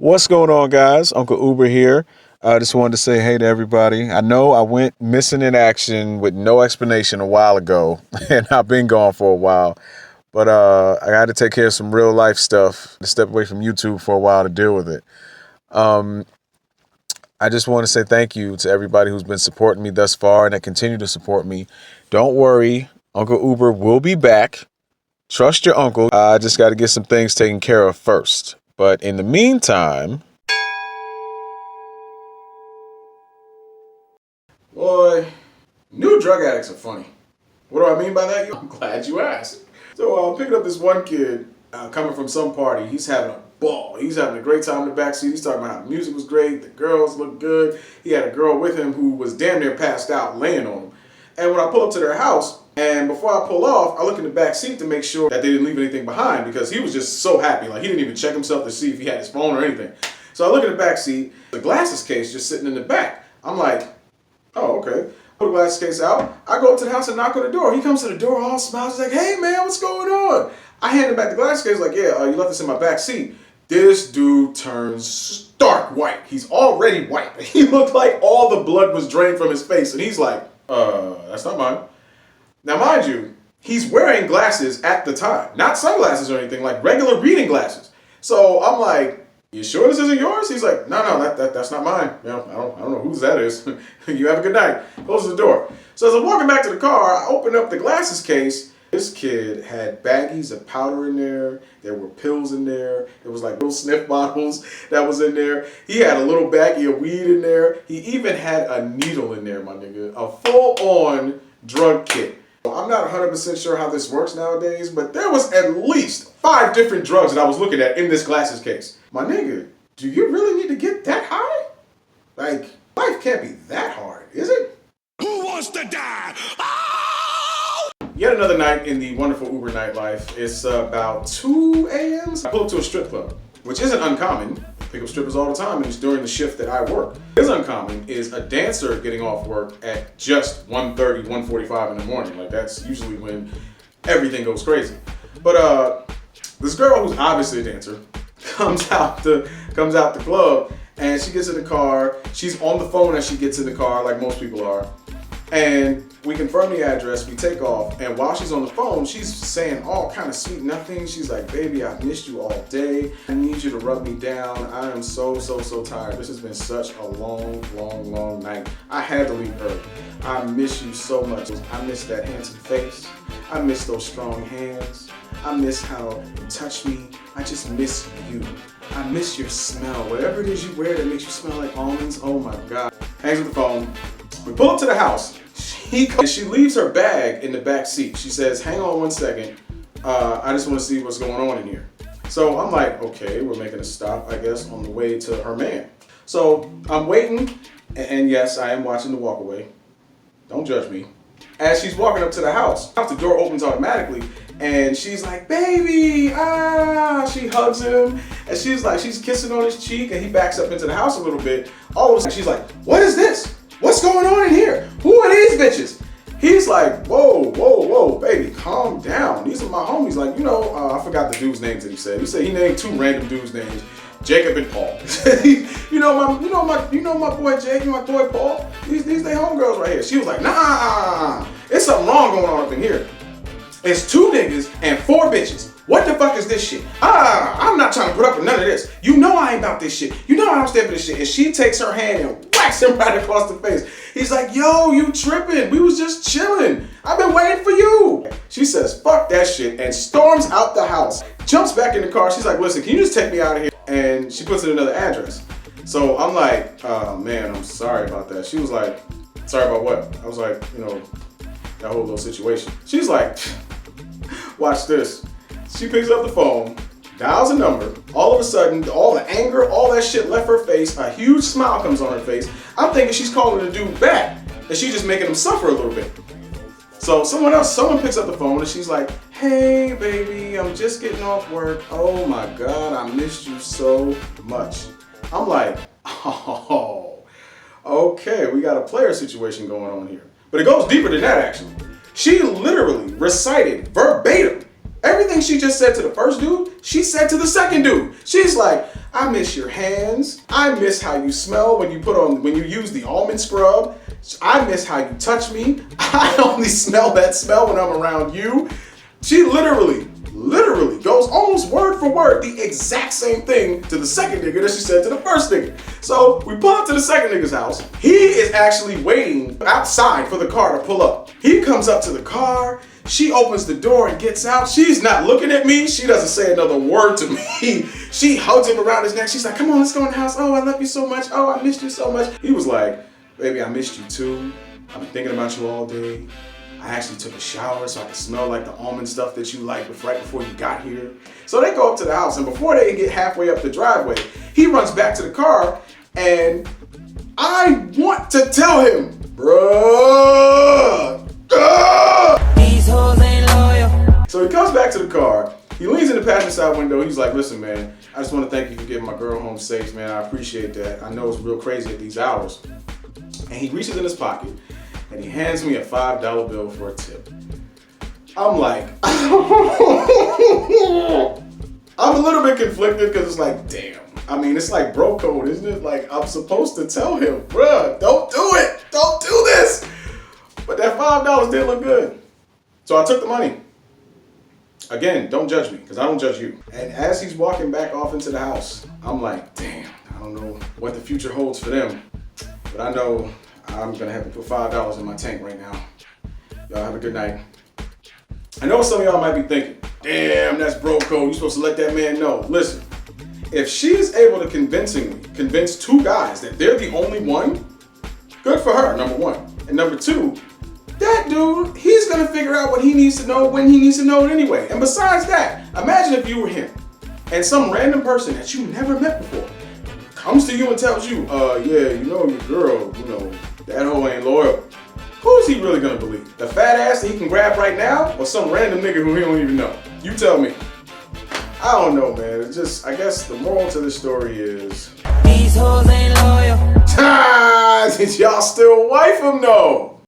What's going on, guys? Uncle Uber here. I just wanted to say hey to everybody. I know I went missing in action with no explanation a while ago, and I've been gone for a while. But I had to take care of some real life stuff to step away from YouTube for a while to deal with it. Um, I just want to say thank you to everybody who's been supporting me thus far and that continue to support me. Don't worry, Uncle Uber will be back. Trust your uncle. I just got to get some things taken care of first. But in the meantime, boy, new drug addicts are funny. What do I mean by that? I'm glad you asked. So picking up this one kid coming from some party. He's having a ball. He's having a great time in the backseat. He's talking about how the music was great. The girls looked good. He had a girl with him who was damn near passed out laying on him. And when I pull up to their house, and before I pull off, I look in the back seat to make sure that they didn't leave anything behind because he was just so happy. Like, he didn't even check himself to see if he had his phone or anything. So I look in the back seat, the glasses case just sitting in the back. I'm like, oh, okay. Put the glasses case out. I go up to the house and knock on the door. He comes to the door all smiles. He's like, hey, man, what's going on? I hand him back the glasses case like, yeah, you left this in my back seat. This dude turns stark white. He's already white. He looked like all the blood was drained from his face. And he's like, that's not mine. Now, mind you, he's wearing glasses at the time. Not sunglasses or anything, like regular reading glasses. So I'm like, you sure this isn't yours? He's like, no, that's not mine. You know, I don't know whose that is. You have a good night. Closes the door. So as I'm walking back to the car, I open up the glasses case. This kid had baggies of powder in there. There were pills in there. There was like little sniff bottles that was in there. He had a little baggie of weed in there. He even had a needle in there, my nigga. A full-on drug kit. I'm not 100% sure how this works nowadays, but there was at least 5 different drugs that I was looking at in this glasses case. My nigga, do you really need to get that high? Like, life can't be that hard, is it? Who wants to die? Yet another night in the wonderful Uber nightlife. It's about 2 a.m. I pull up to a strip club, which isn't uncommon. I pick up strippers all the time, and it's during the shift that I work. What is uncommon is a dancer getting off work at just 1:30, 1:45 in the morning. Like, that's usually when everything goes crazy. But this girl who's obviously a dancer comes out the club, and she gets in the car. She's on the phone as she gets in the car, like most people are. And we confirm the address, we take off, and while she's on the phone, she's saying all kind of sweet nothing. She's like, baby, I've missed you all day. I need you to rub me down. I am so tired. This has been such a long night. I had to leave early. I miss you so much. I miss that handsome face. I miss those strong hands. I miss how you touch me. I just miss you. I miss your smell. Whatever it is you wear that makes you smell like almonds, oh my God. Hangs up the phone. We pull up to the house. She leaves her bag in the back seat. She says, hang on one second. I just want to see what's going on in here. So I'm like, okay, we're making a stop, I guess, on the way to her man. So I'm waiting, and yes, I am watching the walkaway. Don't judge me. As she's walking up to the house, the door opens automatically, and she's like, baby, she hugs him, and she's kissing on his cheek, and he backs up into the house a little bit. All of a sudden, she's like, what is this? What's going on in here? Who are these bitches? He's like, whoa, baby, calm down. These are my homies. Like, I forgot the dude's names that he said. He said he named 2 random dudes' names, Jacob and Paul. you know my boy Jake, my boy Paul. These they homegirls right here. She was like, nah, it's something wrong going on up in here. It's 2 niggas and 4 bitches. What the fuck is this shit? I'm not trying to put up with none of this. You know I ain't about this shit. You know I don't stand for this shit. And she takes her hand and whacks him right across the face. He's like, yo, you tripping. We was just chilling. I've been waiting for you. She says, fuck that shit, and storms out the house. Jumps back in the car. She's like, listen, can you just take me out of here? And she puts in another address. So I'm like, oh man, I'm sorry about that. She was like, sorry about what? I was like, that whole little situation. She's like, watch this. She picks up the phone, dials a number. All of a sudden, all the anger, all that shit left her face. A huge smile comes on her face. I'm thinking she's calling the dude back, and she's just making him suffer a little bit. So someone picks up the phone, and she's like, hey, baby, I'm just getting off work. Oh my God, I missed you so much. I'm like, oh, okay, we got a player situation going on here. But it goes deeper than that, actually. She literally recited verbatim Everything she just said to the first dude, she said to the second dude. She's like, I miss your hands. I miss how you smell when you use the almond scrub. I miss how you touch me. I only smell that smell when I'm around you. She literally goes almost word for word the exact same thing to the second nigga that she said to the first nigga. So we pull up to the second nigga's house. He is actually waiting outside for the car to pull up. He comes up to the car. She opens the door and gets out. She's not looking at me. She doesn't say another word to me. She hugs him around his neck. She's like, come on, let's go in the house. Oh, I love you so much. Oh, I missed you so much. He was like, baby, I missed you too. I've been thinking about you all day. I actually took a shower so I could smell like the almond stuff that you liked right before you got here. So they go up to the house, and before they get halfway up the driveway, he runs back to the car, and I want to tell him, bruh, these hoes ain't loyal. So he comes back to the car. He leans in the passenger side window. He's like, listen, man, I just want to thank you for getting my girl home safe, man. I appreciate that. I know it's real crazy at these hours. And he reaches in his pocket, and he hands me a $5 bill for a tip. I'm like, I'm a little bit conflicted because it's like, damn. I mean, it's like bro code, isn't it? Like, I'm supposed to tell him, bruh, don't do it. Don't do this. But that $5 did look good. So I took the money. Again, don't judge me because I don't judge you. And as he's walking back off into the house, I'm like, damn, I don't know what the future holds for them. But I know I'm gonna have to put $5 in my tank right now. Y'all have a good night. I know some of y'all might be thinking, damn, that's bro code. You're supposed to let that man know. Listen, if she is able to convince two guys that they're the only one, good for her, number one. And number two, that dude, he's gonna figure out what he needs to know when he needs to know it anyway. And besides that, imagine if you were him and some random person that you never met before comes to you and tells you, yeah, you know your girl, you know, that hoe ain't loyal. Who's he really gonna believe? The fat ass that he can grab right now, or some random nigga who he don't even know? You tell me. I don't know, man. It's just, I guess the moral to the story is, these hoes ain't loyal. Did y'all still wife him though?